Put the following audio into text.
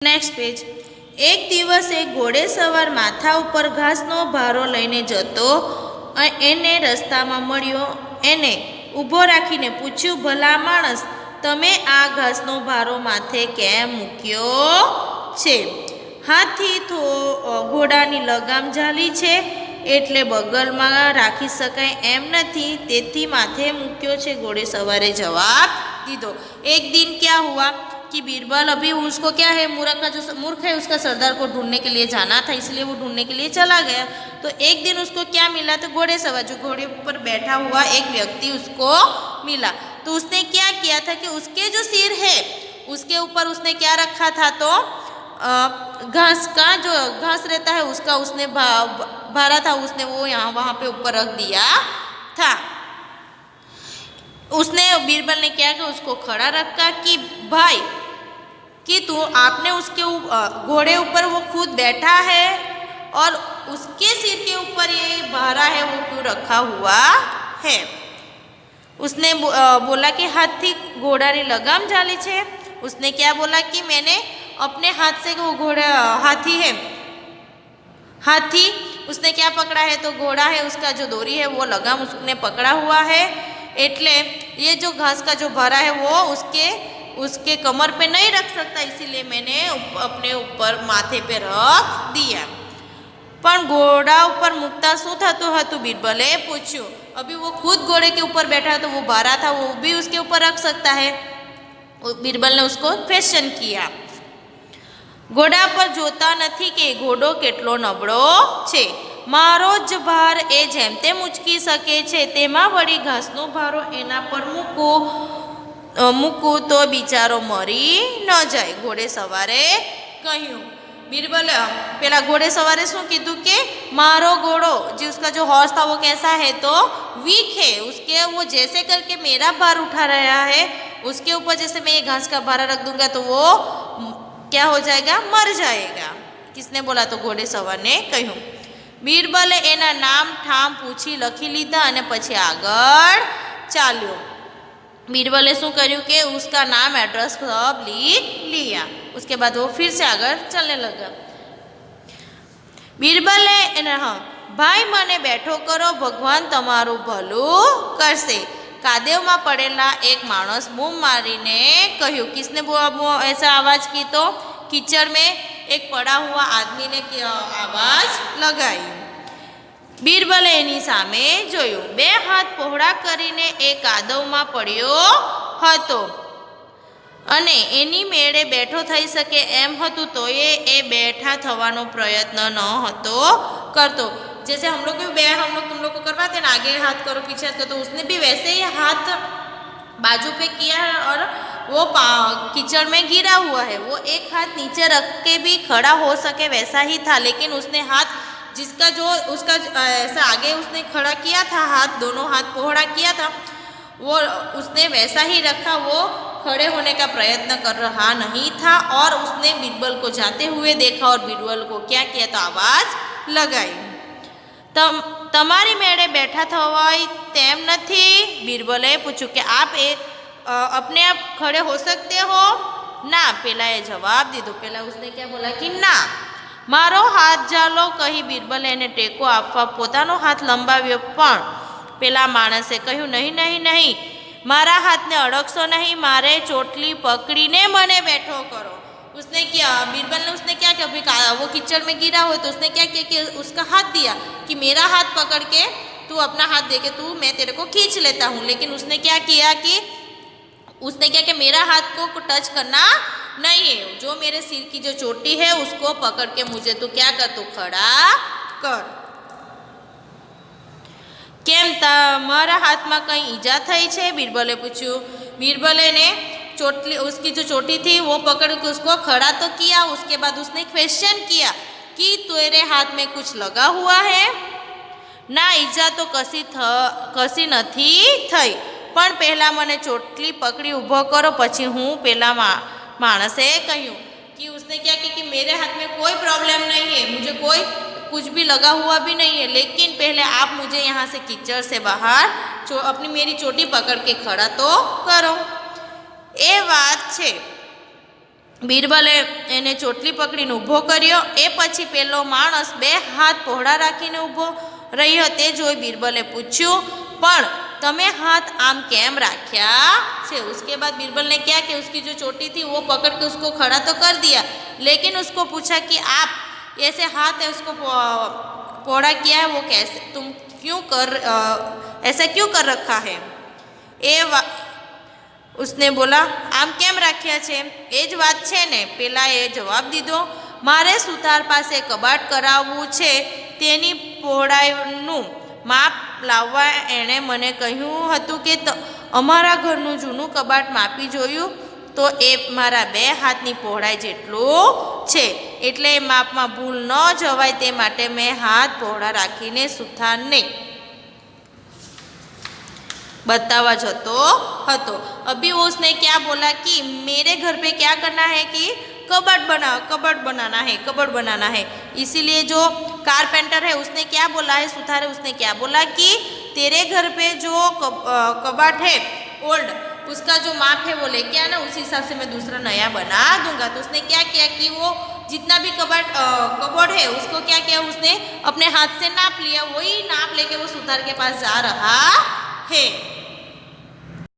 Next page. एक दिवस एक घोड़ेसवार माथा पर घासनो भारो लईने जतो एने रस्तामां मळ्यो। एने ऊभो राखीने पूछ्युं, भला माणस, तमे आ घासनो भारो माथे केम मूक्यो छे? हाथी घोડાની લગામ ઝાલી છે એટલે બગલમાં રાખી શકાય એમ નથી, તેથી માથે મૂક્યો છે, ઘોડેસવારે જવાબ દીધો। एक दिन क्या हुआ कि बीरबल अभी उसको क्या है, मूर्ख है, उसका सरदार को ढूंढने के लिए जाना था, इसलिए वो ढूंढने के लिए चला गया। तो एक दिन उसको क्या मिला, तो घोड़ेसवार जो घोड़े पर बैठा हुआ एक व्यक्ति उसको मिला। तो उसने क्या किया था कि उसके जो सिर है उसके ऊपर उसने क्या रखा था, तो घास का जो घास रहता है उसका उसने भरा था, उसने वो यहाँ वहाँ पे ऊपर रख दिया था। उसने बीरबल ने क्या किया, उसको खड़ा रखा कि भाई कि तू आपने उसके घोड़े ऊपर वो खुद बैठा है और उसके सिर के ऊपर ये भारा है वो क्यों रखा हुआ है। उसने बोला कि हाथी घोड़ानी लगाम झाली छे। उसने क्या बोला कि मैंने अपने हाथ से वो घोड़ा हाथी है, हाथी उसने क्या पकड़ा है, तो घोड़ा है, उसका जो डोरी है वो लगाम उसने पकड़ा हुआ है, एटले ये जो घास का जो भरा है वो उसके कमर पे नहीं रख सकता, इसीलिए मैंने अपने ऊपर माथे पे रख दिया। पण घोड़ा ऊपर मुकता शू थतुं हतुं, बीरबले पूछ्યું। अभी वो खुद घोड़े के ऊपर बैठा तो वो भारा था वो भी उसके ऊपर रख सकता है। बीरबल ने उसको क्वेश्चन किया। घोड़ा पर जोता नहीं कि घोड़ो केटलो नबळो छे, मारो ज भार ए जेम तेम उचकी सके छे, तेमां वળી घासनो भारो एना पर मूकूं तो बिचारो मरी न जाए, घोड़ेसवारे कह्युं। बीरबल पेला घोड़ेसवारे शू कीधुं कि मारो घोड़ो जी उसका जो हॉर्स था वो कैसा है, तो वीक है, उसके वो जैसे करके मेरा भार उठा रहा है उसके ऊपर जैसे मैं ये घास का भारा रख दूंगा तो वो क्या हो जाएगा, मर जाएगा। किसने बोला, तो घोड़ेसवार ने कह्युं। बीरबले एना नाम ठाम पूछी लखी लीधा अने पछी आगळ चाल्यो। बीरबले शू कर्युं कि उसका नाम एड्रेस सब लिख लिया। उसके बाद वो फिर से आगळ चलने लगा। बीरबले भाई मने बैठो करो, भगवान तमारुं भलुं करशे। कादेव में पड़ेला एक माणस बूम मारीने कह्युं। किसने ऐसा आवाज की, तो कीचड़ में एक पड़ा हुआ आदमी ने आवाज लगाई। बीरबले एनी सामे जोयुं। बे हाथ पહોળા કરીને એ કાદવમાં પડ્યો હતો અને એની મેળે બેઠો થઈ શકે એમ હતું, તો એ બેઠા થવાનો પ્રયત્ન ન હતો કરતો। जैसे हम लोग तुम लोग को करवाते ना, आगे हाथ करो पीछे हाथ करो, तो उसने भी वैसे ही हाथ बाजू पे किया है और वो कीचड़ में गिरा हुआ है। वो एक हाथ नीचे रख के भी खड़ा हो सके वैसा ही था, लेकिन उसने हाथ जिसका जो उसका ऐसा आगे उसने खड़ा किया था, हाथ दोनों हाथ पહોળા किया था, वो उसने वैसा ही रखा, वो खड़े होने का प्रयत्न कर रहा नहीं था। और उसने बीरबल को जाते हुए देखा और बीरबल को क्या किया, तो आवाज़ लगाई। तमारी मेड़े बैठा थवाय तेम नथी। बीरबले पूछ्યું कि आप अपने आप खड़े हो सकते हो ना। पेलाए जवाब दीधो। पेला उसने क्या बोला कि ना, मारो हाथ झालो कही बीरबले एने टेको आपवा पोतानो हाथ लंबाव्यो, पण पेला माणसे कह्युं, नहीं नहीं नहीं, मारा हाथ ने अड़कशो नहीं, मारे चोटली पकड़ीने मने बैठो करो। उसने क्या, बीरबल ने उसने क्या किया, अभी वो कीचड़ में गिरा हो तो उसने क्या किया कि उसका हाथ दिया कि मेरा हाथ पकड़ के तू अपना हाथ दे के तू मैं तेरे को खींच लेता हूँ। लेकिन उसने क्या किया कि उसने क्या कि मेरा हाथ को टच करना नहीं है, जो मेरे सिर की जो चोटी है उसको पकड़ के मुझे तू क्या कर, तू खड़ा कर। केम तमारा हाथ में कई ईजा थई छे, बीरबले पूछ्યું। बीरबले ने चोटली उसकी जो चोटी थी वो पकड़ के उसको खड़ा तो किया। उसके बाद उसने क्वेश्चन किया कि तेरे हाथ में कुछ लगा हुआ है ना? ईजा तो कसी नथी थई, पण पहला मने चोटली पकड़ी ऊभो करो, पछी हूँ पेला माणसे कह्युं कि उसने क्या किया कि मेरे हाथ में कोई प्रॉब्लम नहीं है, मुझे कोई कुछ भी लगा हुआ भी नहीं है, लेकिन पहले आप मुझे यहाँ से कीचड़ से बाहर अपनी मेरी चोटी पकड़ के खड़ा तो करो। ए बात छे બીરબલે એને ચોટલી પકડીને ઊભો કર્યો. એ પછી પેલો માણસ 2 હાથ પહોળા રાખીને ઊભો રહ્યો. તે જોઈ બીરબલે પૂછ્યું, પણ તમે हाथ आम कैम रखा से? उसके बाद बीरबल ने क्या कि उसकी जो चोटी थी वो पकड़ के उसको खड़ा तो कर दिया, लेकिन उसको पूछा कि आप ऐसे हाथ है उसको पौड़ा किया है, वो कैसे, तुम क्यों ऐसा क्यों कर रखा है? उसने बोला आम केम राख्या छे? ए ज वात छे ने। पेलाए जवाब दीधो, मारे सुतार पासे कबाट कराववुं छे, तेनी पहोळाईनुं माप लाववा एणे मने कह्युं हतुं के अमारा घरनुं जूनुं कबाट मापी जोयुं तो ए मारा 2 हाथनी पहोळाई जेटલું છે, એટલે એ માપમાં ભૂલ ન જવાય તે માટે મેં હાથ પહોળા રાખીને સુથારને बतावा जतो हतो। अभी उसने क्या बोला कि मेरे घर पे क्या करना है कि कबर्ड बनाना है। इसीलिए जो कारपेंटर है उसने क्या बोला है, सुथार है, उसने क्या बोला कि तेरे घर पे जो कबाट है ओल्ड, उसका जो माप है वो लेके आना, उसी हिसाब से मैं दूसरा नया बना दूंगा। तो उसने क्या किया कि वो जितना भी कबोर्ड है उसको क्या किया, उसने अपने हाथ से नाप लिया, वही नाप लेके वो सुथार के पास जा रहा है।